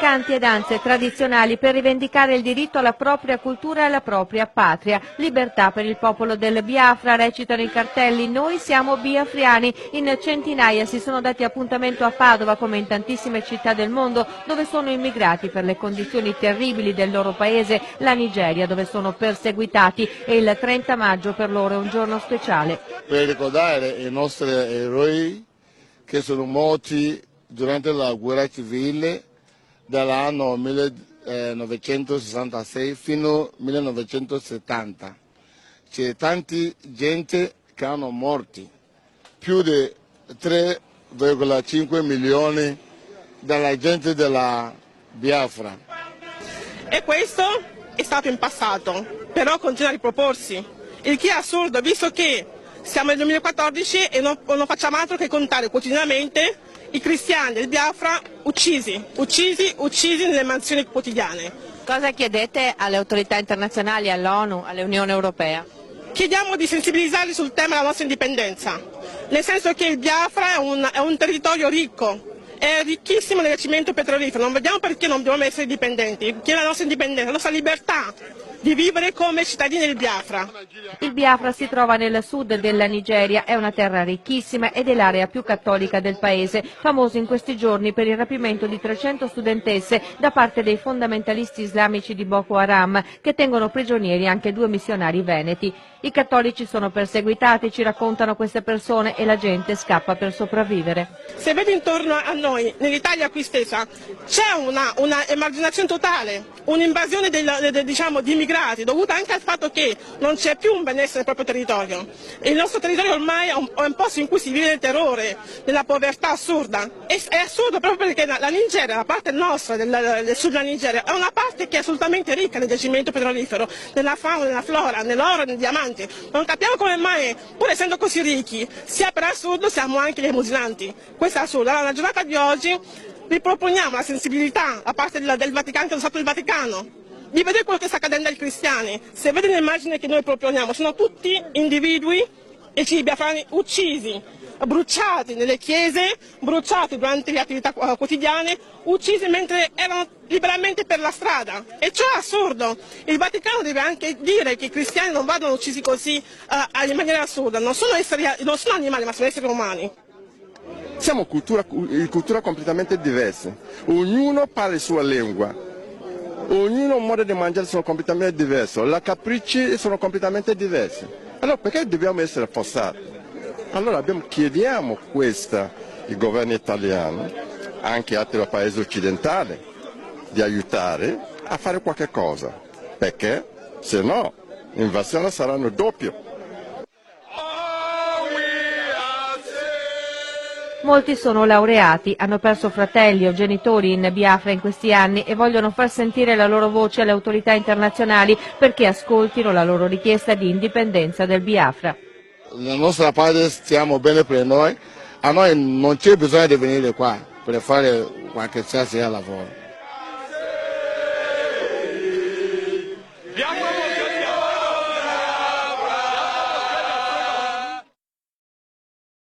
canti e danze tradizionali per rivendicare il diritto alla propria cultura e alla propria patria. Libertà per il popolo del Biafra, recitano i cartelli "Noi siamo biafriani". In centinaia si sono dati appuntamento a Padova, come in tantissime città del mondo dove sono immigrati per le condizioni terribili del loro paese, la Nigeria, dove sono perseguitati, e il 30 maggio per loro è un giorno speciale. Per ricordare i nostri eroi che sono morti durante la guerra civile dall'anno 1966 fino al 1970. C'è tanta gente che hanno morti, più di 3,5 milioni della gente della Biafra. E questo è stato in passato, però continua a riproporsi, il che è assurdo visto che siamo nel 2014 e non facciamo altro che contare quotidianamente i cristiani del Biafra uccisi nelle mansioni quotidiane. Cosa chiedete alle autorità internazionali, all'ONU, all'Unione Europea? Chiediamo di sensibilizzarli sul tema della nostra indipendenza, nel senso che il Biafra è un territorio ricco, è ricchissimo nel yacimento petrolifero, non vediamo perché non dobbiamo essere dipendenti, chiede la nostra indipendenza, la nostra libertà di vivere come cittadini del Biafra. Il Biafra si trova nel sud della Nigeria, è una terra ricchissima ed è l'area più cattolica del paese, famoso in questi giorni per il rapimento di 300 studentesse da parte dei fondamentalisti islamici di Boko Haram, che tengono prigionieri anche 2 missionari veneti. I cattolici sono perseguitati, ci raccontano queste persone, e la gente scappa per sopravvivere. Se vedi intorno a noi, nell'Italia qui stessa, c'è una emarginazione totale, un'invasione di immigrati dovuta anche al fatto che non c'è più un benessere nel proprio territorio. E il nostro territorio ormai è un posto in cui si vive nel terrore, nella povertà assurda. È assurdo proprio perché la Nigeria, la parte nostra del sud della Nigeria, è una parte che è assolutamente ricca nel giacimento petrolifero, nella fauna, nella flora, nell'oro, nei diamanti. Non capiamo come mai, pur essendo così ricchi, sia per assurdo siamo anche gli emusilanti. Questo è assurdo. Allora, nella giornata di oggi riproponiamo la sensibilità da parte del Vaticano, dello Stato del Vaticano, di vedere quello che sta accadendo ai cristiani. Se vede l'immagine che noi proponiamo, sono tutti individui e civili biafrani uccisi, bruciati nelle chiese, bruciati durante le attività quotidiane, uccisi mentre erano liberamente per la strada. E ciò è assurdo. Il Vaticano deve anche dire che i cristiani non vadano uccisi così in maniera assurda. Non sono animali, ma sono esseri umani. Siamo cultura completamente diverse, ognuno parla la sua lingua, ognuno modo di mangiare sono completamente diverso, i capricci sono completamente diversi. Allora perché dobbiamo essere forzati? Allora chiediamo questo al governo italiano, anche altri paesi occidentali, di aiutare a fare qualche cosa, perché se no l'invasione sarà doppia. Molti sono laureati, hanno perso fratelli o genitori in Biafra in questi anni e vogliono far sentire la loro voce alle autorità internazionali perché ascoltino la loro richiesta di indipendenza del Biafra. La nostra parte stiamo bene per noi, a noi non c'è bisogno di venire qua per fare qualche lavoro.